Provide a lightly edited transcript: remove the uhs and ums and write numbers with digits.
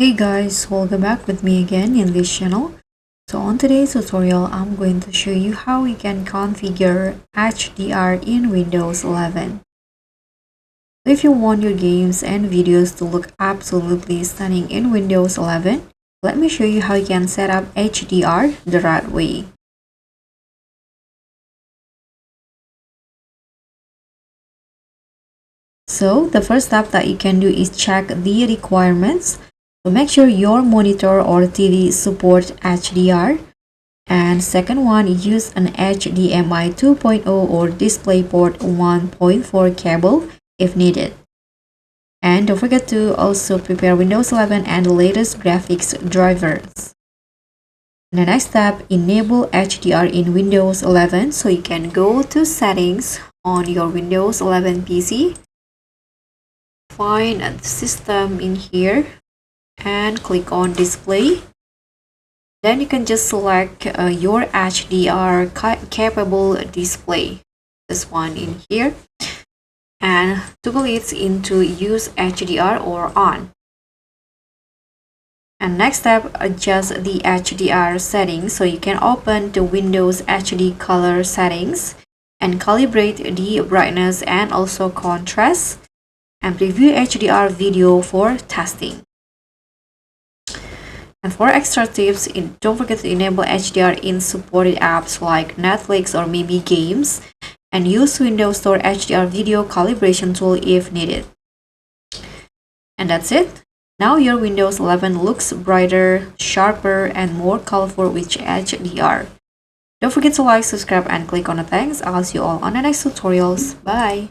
Hey guys, welcome back with me again in this channel. So on today's tutorial, I'm going to show you how we can configure HDR in Windows 11. If you want your games and videos to look absolutely stunning in Windows 11, let me show you how you can set up HDR the right way. So the first step that you can do is check the requirements. So make sure your monitor or TV supports HDR. And second one, use an HDMI 2.0 or DisplayPort 1.4 cable if needed. And don't forget to also prepare Windows 11 and the latest graphics drivers. The next step, enable HDR in Windows 11. So you can go to settings on your Windows 11 PC. Find the system in here and click on display. Then you can just select your HDR capable display, this one in here, and toggle it into use HDR or on. And next step, adjust the HDR settings. So you can open the Windows HD color settings and calibrate the brightness and also contrast, and preview HDR video for testing. And for extra tips, don't forget to enable HDR in supported apps like Netflix or maybe games, and use Windows Store HDR video calibration tool if needed. And that's it. Now your Windows 11 looks brighter, sharper, and more colorful with HDR. Don't forget to like, subscribe, and click on the thanks. I'll see you all on the next tutorials. Bye!